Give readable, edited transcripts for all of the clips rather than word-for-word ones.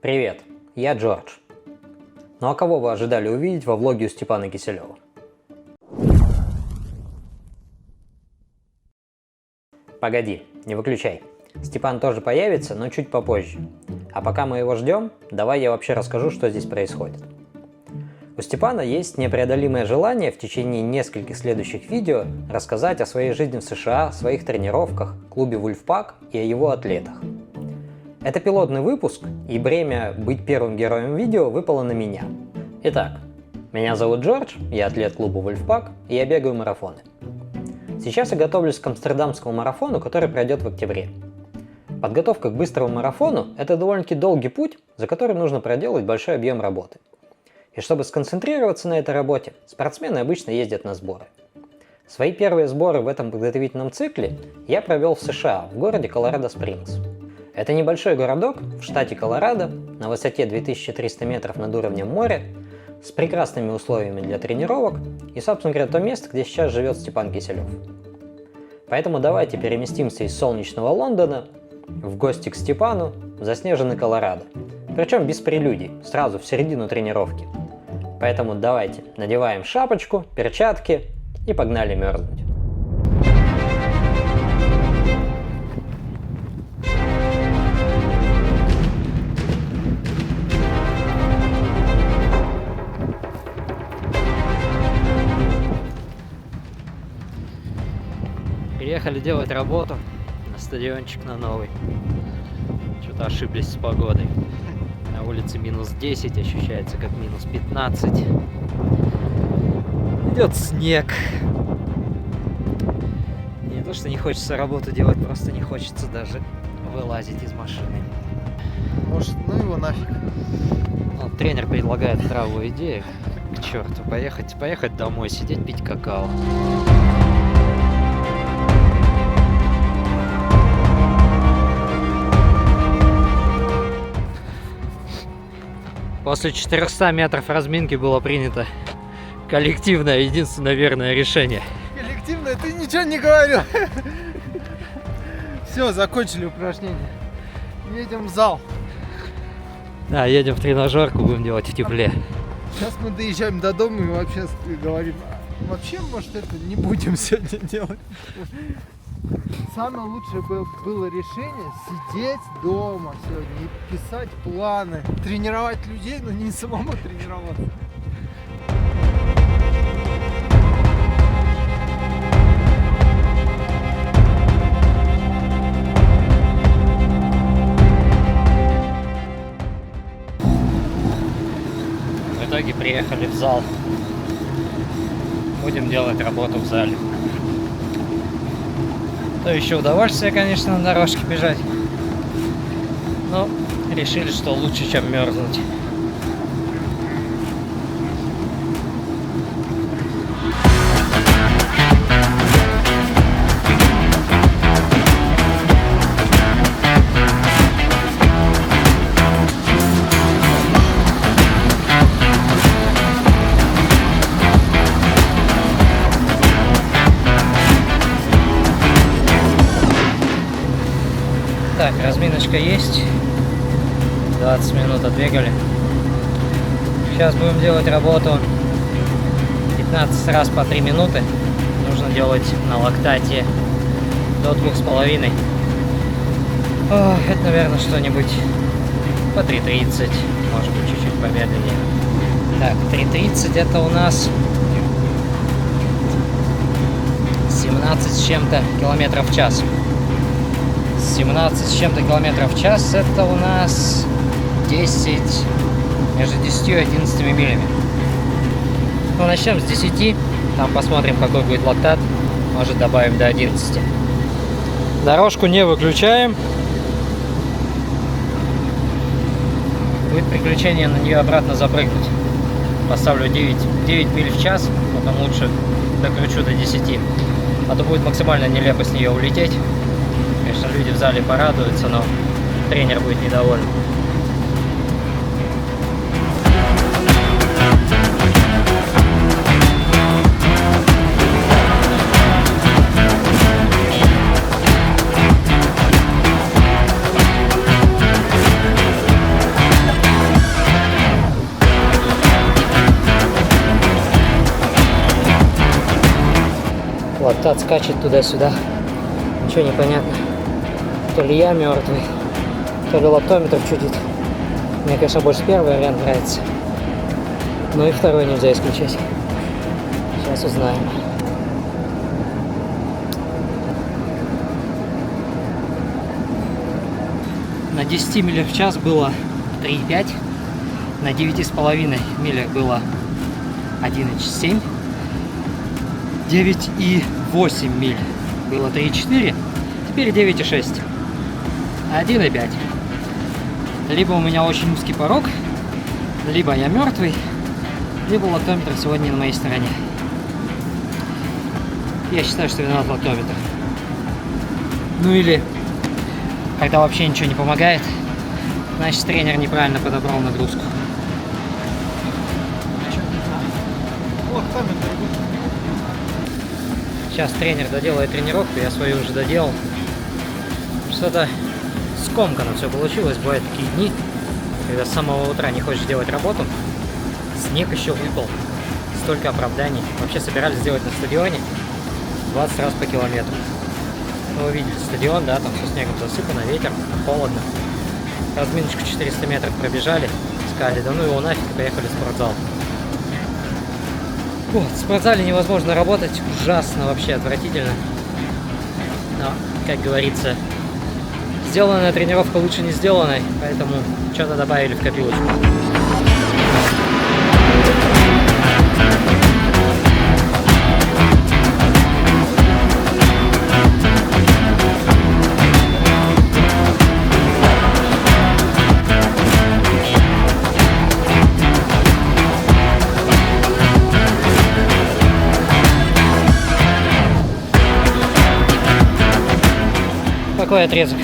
Привет, я Джордж. Ну а кого вы ожидали увидеть во влоге у Степана Киселева? Погоди, не выключай. Степан тоже появится, но чуть попозже. А пока мы его ждем, давай я вообще расскажу, что здесь происходит. У Степана есть непреодолимое желание в течение нескольких следующих видео рассказать о своей жизни в США, своих тренировках, клубе Wolfpack и о его атлетах. Это пилотный выпуск, и бремя быть первым героем видео выпало на меня. Итак, меня зовут Джордж, я атлет клуба Wolfpack, и я бегаю марафоны. Сейчас я готовлюсь к амстердамскому марафону, который пройдет в октябре. Подготовка к быстрому марафону – это довольно-таки долгий путь, за который нужно проделать большой объем работы. И чтобы сконцентрироваться на этой работе, спортсмены обычно ездят на сборы. Свои первые сборы в этом подготовительном цикле я провел в США, в городе Колорадо-Спрингс. Это небольшой городок в штате Колорадо, на высоте 2300 метров над уровнем моря, с прекрасными условиями для тренировок и, собственно говоря, то место, где сейчас живет Степан Киселев. Поэтому давайте переместимся из солнечного Лондона в гости к Степану в заснеженный Колорадо. Причем без прелюдий, сразу в середину тренировки. Поэтому давайте надеваем шапочку, перчатки и погнали мерзнуть. Приехали делать работу на стадиончик на новый. Что-то ошиблись с погодой. На улице минус 10, ощущается как минус 15. Идет снег. Не то, что не хочется работу делать, просто не хочется даже вылазить из машины. Может, ну его нафиг. Вот, тренер предлагает здравую идею. К черту, поехать домой, сидеть, пить какао. После 400 метров разминки было принято коллективное, единственное верное решение. Коллективное? Ты ничего не говорил. Все, закончили упражнение. Едем в зал. Да, едем в тренажерку, будем делать в тепле. Сейчас мы доезжаем до дома и вообще говорим, вообще, может, это не будем сегодня делать. Самое лучшее было решение сидеть дома сегодня и писать планы, тренировать людей, но не самому тренироваться. В итоге приехали в зал. Будем делать работу в зале. То еще удовольствие, конечно, на дорожке бежать. Но решили, что лучше, чем мерзнуть. Так, разминочка есть. 20 минут отбегали. Сейчас будем делать работу 15 раз по 3 минуты. Нужно делать на лактате до 2,5. Это, наверное, что-нибудь по 3:30. Может быть, чуть-чуть помедленнее. Так, 3:30 это у нас 17 с чем-то километров в час. 17 с чем-то километров в час это у нас 10, между 10 и 11 милями. Ну, начнем с 10, там посмотрим, какой будет лактат, может добавим до 11. Дорожку не выключаем. Будет приключение на нее обратно запрыгнуть. Поставлю 9 миль в час, потом лучше докручу до 10. А то будет максимально нелепо с нее улететь. Конечно, люди в зале порадуются, но тренер будет недоволен. Лактат скачет туда-сюда. Ничего не понятно. То ли я мертвый, то ли лактометр чудит. Мне, конечно, больше первый вариант нравится. Но и второй нельзя исключать. Сейчас узнаем. На 10 милях в час было 3,5. На 9,5 милях было 11,7. 9,8 миль было 3,4. Теперь 9,6. 1,5. Либо у меня очень узкий порог, либо я мертвый, либо лактометр сегодня на моей стороне. Я считаю, что виноват лактометр. Ну или, когда вообще ничего не помогает, значит тренер неправильно подобрал нагрузку. Сейчас тренер доделает тренировку, я свою уже доделал. Что-то скомканно все получилось, бывают такие дни, когда с самого утра не хочешь делать работу, снег еще выпал, столько оправданий. Вообще собирались сделать на стадионе 20 раз по километру. Ну, вы видели стадион, да, там все снегом засыпано, ветер, холодно. Разминочку 400 метров пробежали, сказали, да ну его нафиг, и поехали в спортзал. Вот, в спортзале невозможно работать, ужасно, вообще отвратительно. Но, как говорится, сделанная тренировка лучше не сделанной, поэтому что-то добавили в копилочку. Какой отрезок?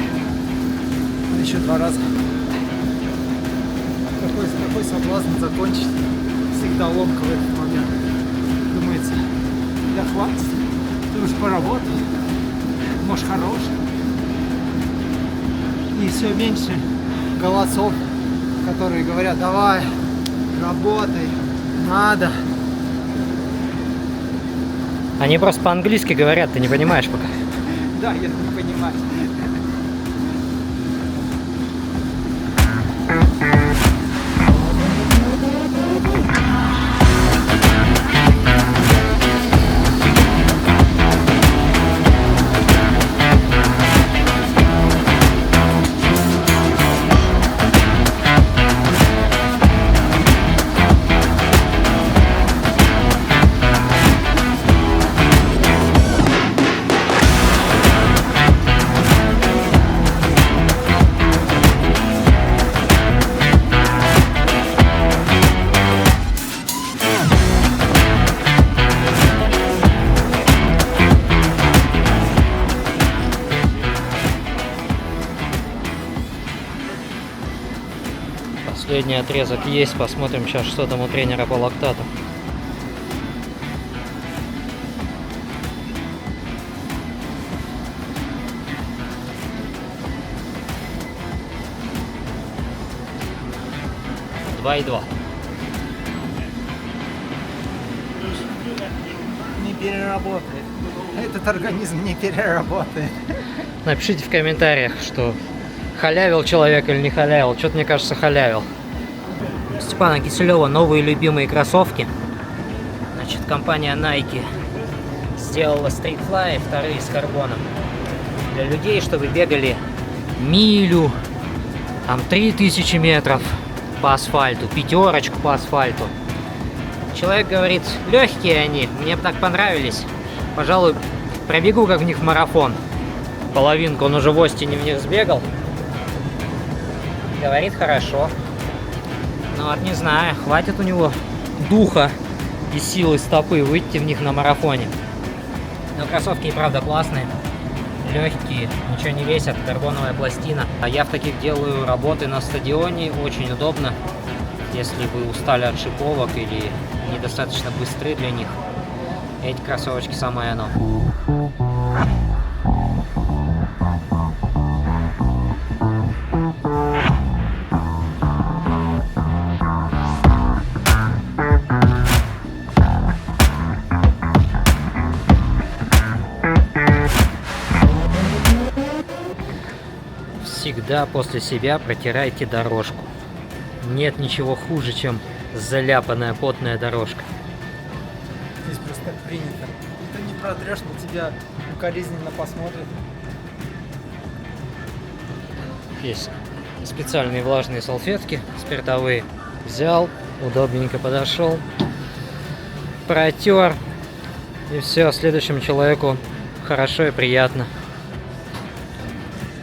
Еще 2 раза. Какой соблазн закончить. Всегда ломка в этот момент. Думается, да хватит. Ты уж поработал. Может, хорош. И все меньше голосов, которые говорят, давай, работай, надо. Они просто по-английски говорят, ты не понимаешь пока. Да, я не понимаю. Последний отрезок есть, посмотрим сейчас, что там у тренера по лактату. Два и два. Не переработает. Этот организм не переработает. Напишите в комментариях, что халявил человек или не халявил. Что-то, мне кажется, халявил. Степана Киселева новые любимые кроссовки. Значит, компания Nike сделала Streetfly, вторые с карбоном. Для людей, чтобы бегали милю, там 3000 метров по асфальту, пятерочку по асфальту. Человек говорит, легкие они, мне так понравились. Пожалуй, пробегу как в них в марафон. Половинку он уже в Остине в них сбегал. Говорит, хорошо. Ну вот не знаю, хватит у него духа и силы стопы выйти в них на марафоне. Но кроссовки и правда классные. Легкие, ничего не весят, карбоновая пластина. А я в таких делаю работы на стадионе, очень удобно. Если вы устали от шиповок или недостаточно быстры для них, эти кроссовочки самое оно. всегда после себя протирайте дорожку. Нет ничего хуже, чем заляпанная потная дорожка. Здесь просто так принято. Ты не протрешь, на тебя укоризненно посмотрит. Есть специальные влажные салфетки спиртовые. Взял, удобненько подошел, протер, и все, следующему человеку хорошо и приятно.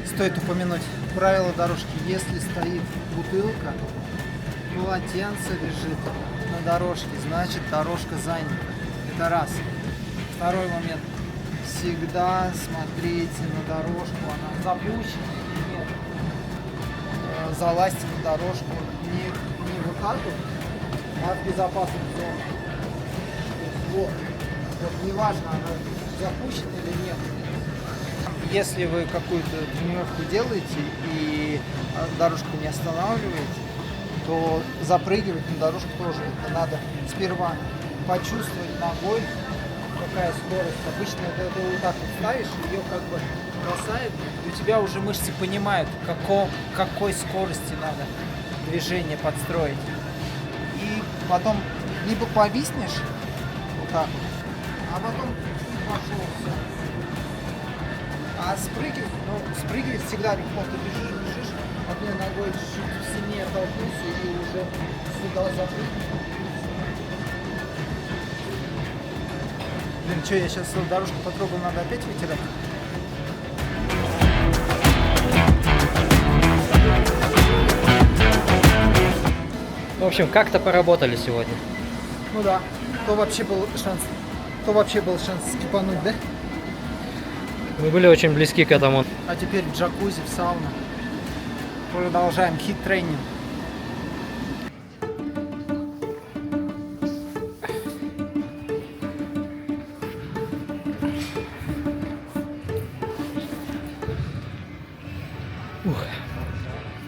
Стоит упомянуть правила дорожки. Если стоит бутылка, полотенце лежит на дорожке, значит дорожка занята. Это раз. Второй момент. Всегда смотрите на дорожку, она запущена или нет. Залазьте на дорожку не в хату, а в безопасную зону. Вот неважно, она запущена или нет. Если вы какую-то тренировку делаете и дорожку не останавливаете, то запрыгивать на дорожку тоже. Это надо сперва почувствовать ногой, какая скорость. Обычно ты вот так вот ставишь, ее как бы бросает, и у тебя уже мышцы понимают, какой скорости надо движение подстроить. И потом либо повиснешь вот так, а потом пошел все. А спрыгивать всегда легко. Ты бежишь, одной ногой чуть-чуть сильнее толкнулся и уже сюда запрыгнул. Блин, что, я сейчас дорожку потрогал, надо опять вытирать? В общем, как-то поработали сегодня. Ну да, то вообще был шанс скипануть, да? Мы были очень близки к этому. А теперь в джакузи, в сауну. Продолжаем хит-тренинг.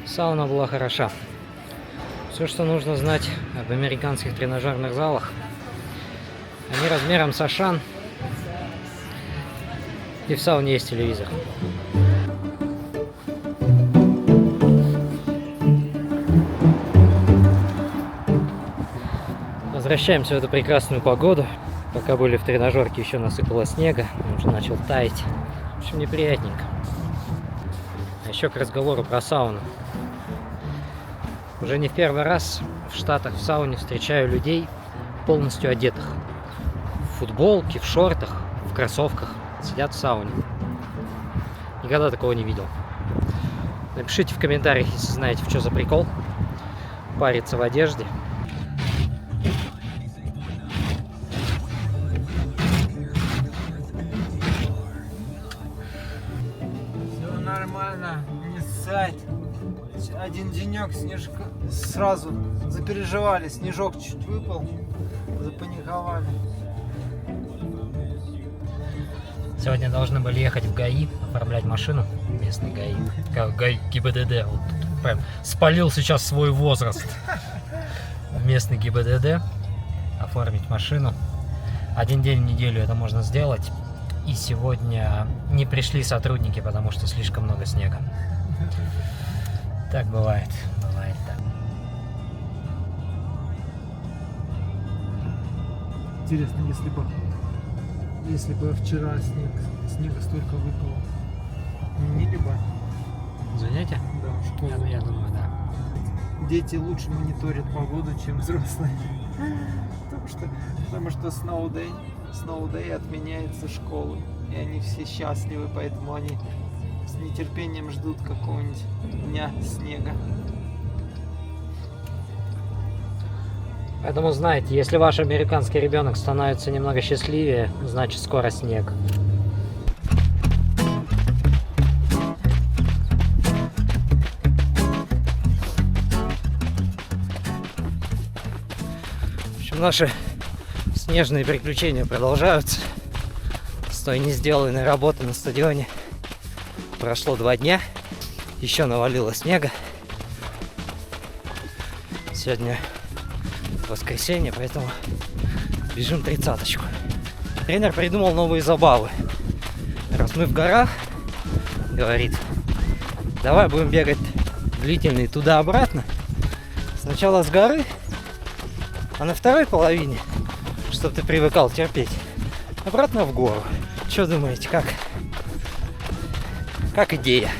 Сауна была хороша. Все, что нужно знать об американских тренажерных залах. Они размером с Ашан. И в сауне есть телевизор. Возвращаемся в эту прекрасную погоду. Пока были в тренажерке, еще насыпало снега. Он уже начал таять. В общем, неприятненько. А еще к разговору про сауну. Уже не в первый раз в Штатах в сауне встречаю людей полностью одетых. В футболке, в шортах, в кроссовках. Сидят в сауне. Никогда такого не видел. Напишите в комментариях, если знаете, в что за прикол. Париться в одежде. Все нормально, не ссать. Один денек снежка сразу запереживали, снежок чуть выпал, запаниковали. Сегодня должны были ехать в ГАИ, оформлять машину. Местный ГАИ. ГАИ ГИБДД. Вот прям спалил сейчас свой возраст. В местный ГИБДД. Оформить машину. Один день в неделю это можно сделать. И сегодня не пришли сотрудники, потому что слишком много снега. Так бывает. Бывает так. Интересно, если бы вчера снега столько выпало, не ли бы? Занятия? Да, в школу. Я думаю, да. Дети лучше мониторят погоду, чем взрослые. Потому что Snow Day отменяется школы. И они все счастливы, поэтому они с нетерпением ждут какого-нибудь дня снега. Поэтому знаете, если ваш американский ребенок становится немного счастливее, значит скоро снег. В общем, наши снежные приключения продолжаются. С той не сделанной работы на стадионе прошло 2 дня. Еще навалило снега. Сегодня воскресенье, поэтому бежим 30-очку. Тренер придумал новые забавы. Раз мы в горах, говорит, Давай будем бегать длительный туда-обратно. Сначала с горы, а на второй половине, чтобы ты привыкал терпеть, обратно в гору. Что думаете, как? Как идея?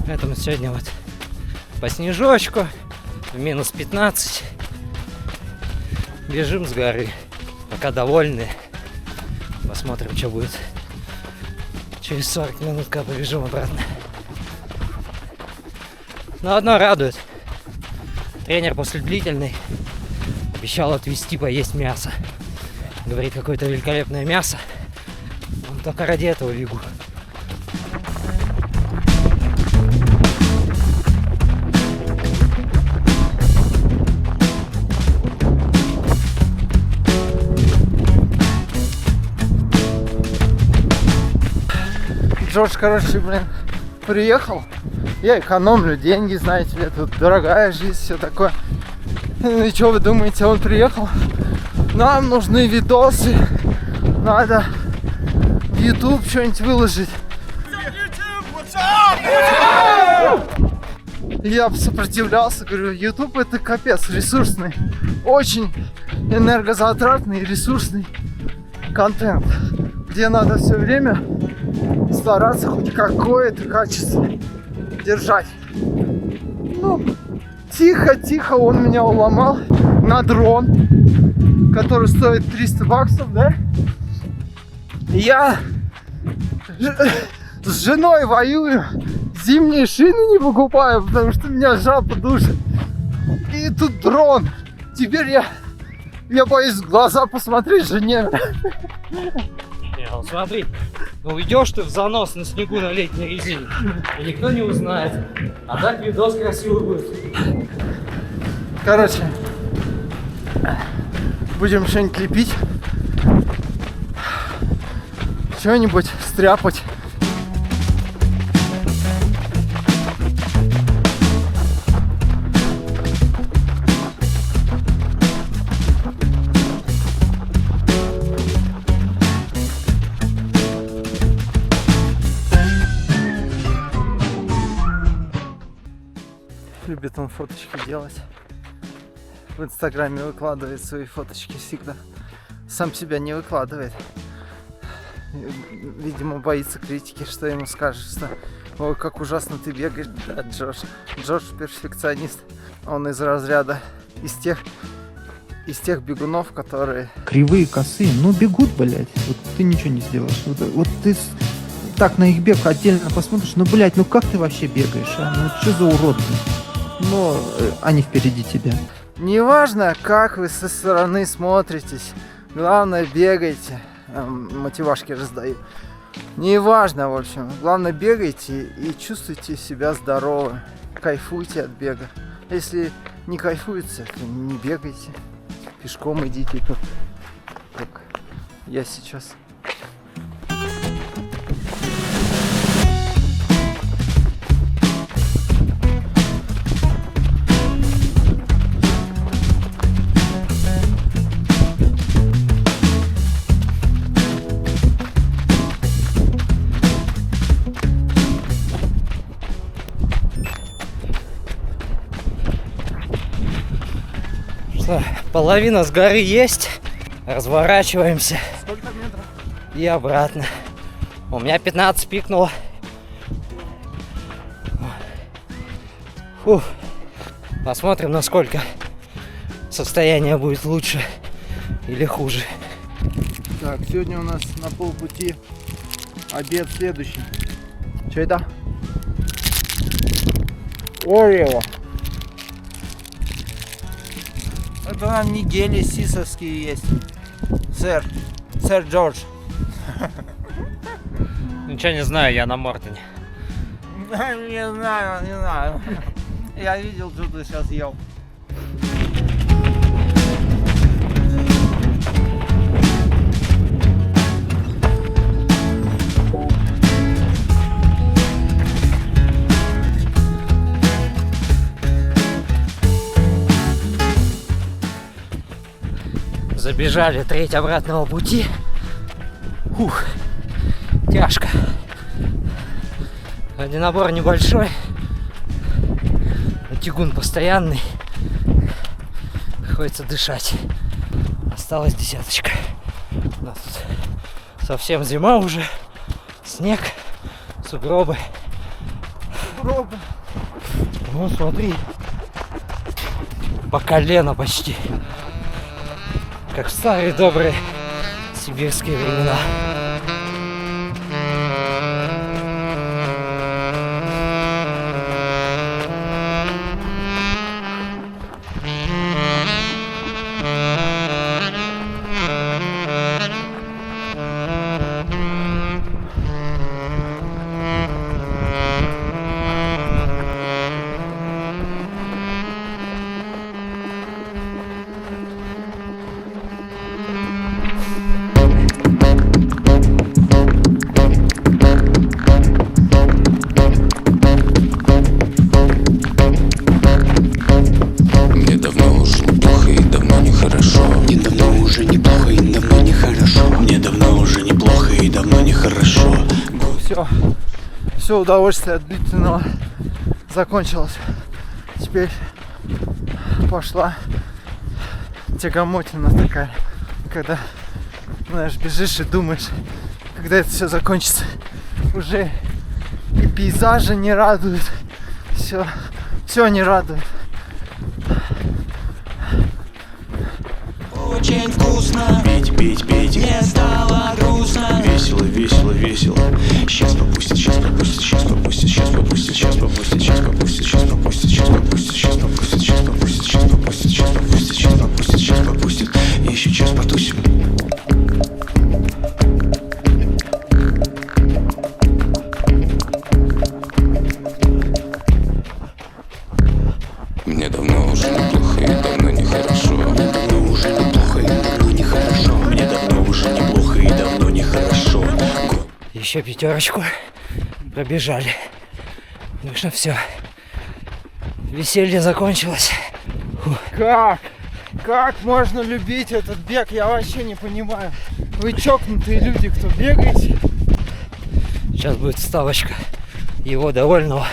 Поэтому сегодня вот по снежочку, в минус 15, бежим с горы. Пока довольны. Посмотрим, что будет через 40 минут, когда побежим обратно. Но одно радует. Тренер после длительной обещал отвезти поесть мясо. Говорит, какое-то великолепное мясо. Он только ради этого бегу. Джордж, короче, приехал. Я экономлю деньги, знаете ли, тут дорогая жизнь, все такое. Ну и что вы думаете, он приехал? Нам нужны видосы, надо в YouTube что-нибудь выложить. Я сопротивлялся, говорю, YouTube это капец, ресурсный, очень энергозатратный, ресурсный контент, где надо все время стараться хоть какое-то качество держать. Ну, тихо он меня уломал на дрон, который стоит 300 баксов, да? Я с женой воюю, зимние шины не покупаю, потому что меня жаба душит. И тут дрон. Теперь я боюсь в глаза посмотреть жене. Смотри, ну уйдешь ты в занос на снегу на летней резине, и никто не узнает. А так видос красивый будет. Короче, будем что-нибудь лепить, что-нибудь стряпать. Любит он фоточки делать. В Инстаграме выкладывает свои фоточки всегда. Сам себя не выкладывает. Видимо, боится критики, что ему скажешь, что ой, как ужасно ты бегаешь. Да, Джордж перфекционист. Он из разряда из тех бегунов, которые... Кривые, косые, ну бегут, блядь. Вот ты ничего не сделаешь. Вот ты так на их бег отдельно посмотришь, ну, блядь, ну как ты вообще бегаешь, а? Ну, что за урод, блядь? Но они впереди тебя. Неважно, как вы со стороны смотритесь, главное бегайте. Мотивашки раздаю. Неважно, в общем, главное бегайте и чувствуйте себя здоровым. Кайфуйте от бега. Если не кайфуете, то не бегайте. Пешком идите, как я сейчас. Половина с горы есть. Разворачиваемся. Сколько метров? И обратно. У меня 15 пикнуло. Фух. Посмотрим, насколько состояние будет лучше или хуже. Так, сегодня у нас на полпути обед следующий. Что это? Орео. Это нам не гели сисовские есть. Сэр Джордж. Ничего не знаю, я на Мортоне. Не знаю. Я видел, что ты сейчас ел. Забежали треть обратного пути. Ух, тяжко. Водонабор небольшой. Тягун постоянный. Приходится дышать. Осталась десяточка. У нас тут совсем зима уже. Снег, сугробы. Сугробы. Вот смотри. По колено почти. Как в старые добрые сибирские времена. Все удовольствие от длительного закончилось. Теперь пошла тягомотина такая, когда, знаешь, бежишь и думаешь, когда это все закончится. Уже и пейзажи не радуют, все не радует. Очень вкусно пить, пить, пить. Мне стало грустно. Весело, весело, весело. Сейчас попустит, сейчас попустит, сейчас попустит, сейчас попустит, сейчас попустит, сейчас попустит, сейчас попустит, сейчас попустит, сейчас попустит, сейчас попустит, сейчас попустит, сейчас попустит, сейчас попустит, сейчас попустит. И еще час потусим. Мне давно уже неплохо и давно нехорошо. Мне давно уже неплохо и давно нехорошо. Мне давно уже неплохо и давно нехорошо. Еще пятерочку пробежали. Ну что, все. Веселье закончилось. Как можно любить этот бег? Я вообще не понимаю. Вы чокнутые люди, кто бегаете. Сейчас будет вставочка его довольного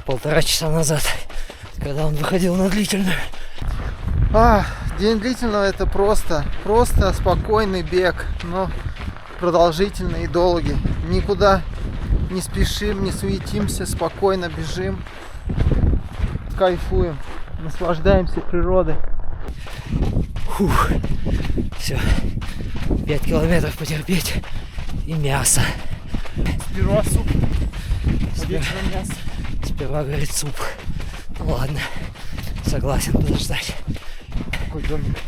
1,5 часа назад, когда он выходил на длительную. День длительного — это просто спокойный бег, но продолжительный и долгий. Никуда не спешим, не суетимся, спокойно бежим, кайфуем, наслаждаемся природой. Фух. Все. 5 километров потерпеть и мясо. Сперва суп, вечером мясо. Сперва, говорит, суп. Ну ладно, согласен подождать. Какой домик.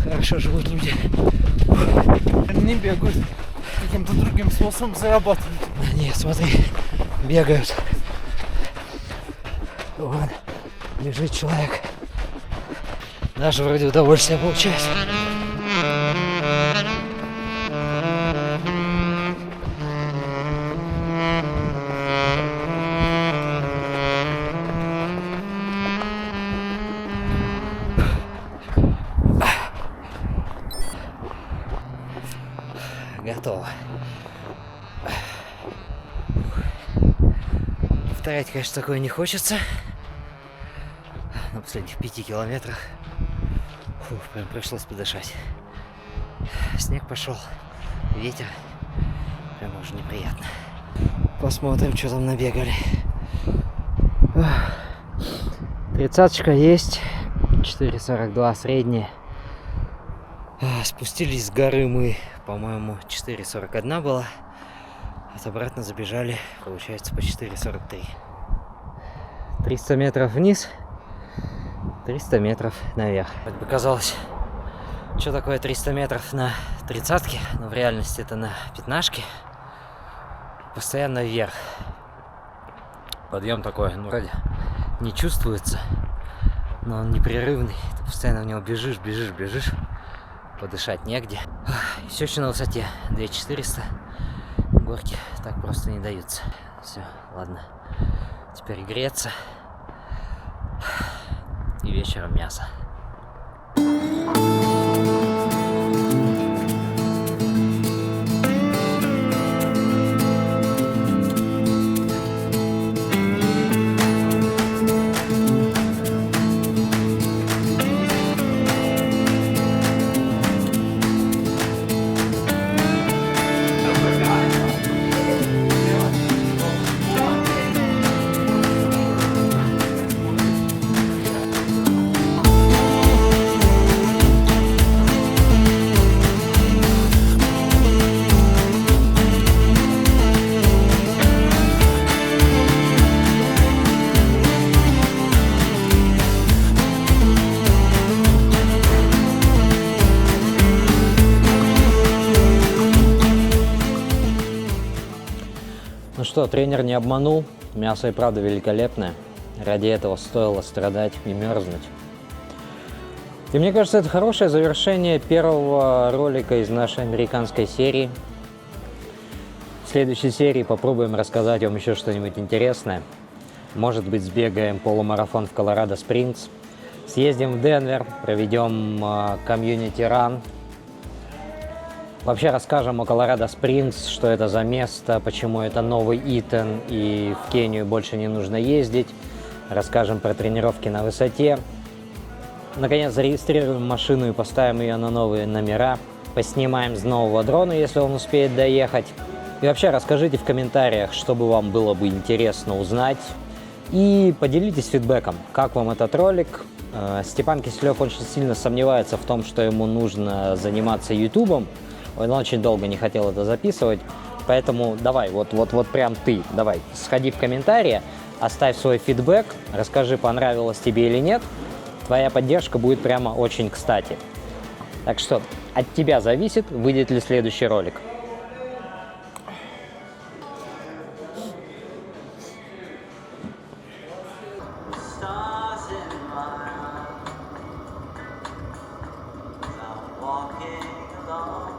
Хорошо живут люди. Они бегают, каким-то другим способом зарабатывают. Нет, смотри, бегают. Вон, бежит человек. Даже вроде удовольствие получает. Готово. Повторять, конечно, такое не хочется. На последних 5 километрах прям пришлось подышать. Снег пошел, ветер. Прям уже неприятно. Посмотрим, что там набегали. 30-очка есть. 4,42 средняя. Спустились с горы мы, по-моему, 4,41 была. Вот обратно забежали, получается, по 4,43. 300 метров вниз, 300 метров наверх. Как бы казалось, что такое 300 метров на 30-ке, но в реальности это на 15-ке. Постоянно вверх. Подъем такой, ну вроде не чувствуется, но он непрерывный. Ты постоянно в него бежишь. Подышать негде. Все еще на высоте 2400. Горки так просто не даются. Все, ладно. Теперь греться. И вечером мясо. что, тренер не обманул, мясо и правда великолепное. Ради этого стоило страдать и мерзнуть. И мне кажется, это хорошее завершение первого ролика из нашей американской серии. В следующей серии попробуем рассказать вам еще что-нибудь интересное. Может быть, сбегаем полумарафон в Колорадо-Спрингс, съездим в Денвер, проведем комьюнити-ран. Вообще расскажем о Колорадо-Спрингс, что это за место, почему это новый Итон и в Кению больше не нужно ездить. Расскажем про тренировки на высоте. Наконец зарегистрируем машину и поставим ее на новые номера. Поснимаем с нового дрона, если он успеет доехать. И вообще расскажите в комментариях, что бы вам было бы интересно узнать. И поделитесь фидбэком, как вам этот ролик. Степан Киселев очень сильно сомневается в том, что ему нужно заниматься ютубом. Он очень долго не хотел это записывать. Поэтому давай, вот прям ты, давай, сходи в комментарии, оставь свой фидбэк, расскажи, понравилось тебе или нет. Твоя поддержка будет прямо очень кстати. Так что от тебя зависит, выйдет ли следующий ролик. Walking along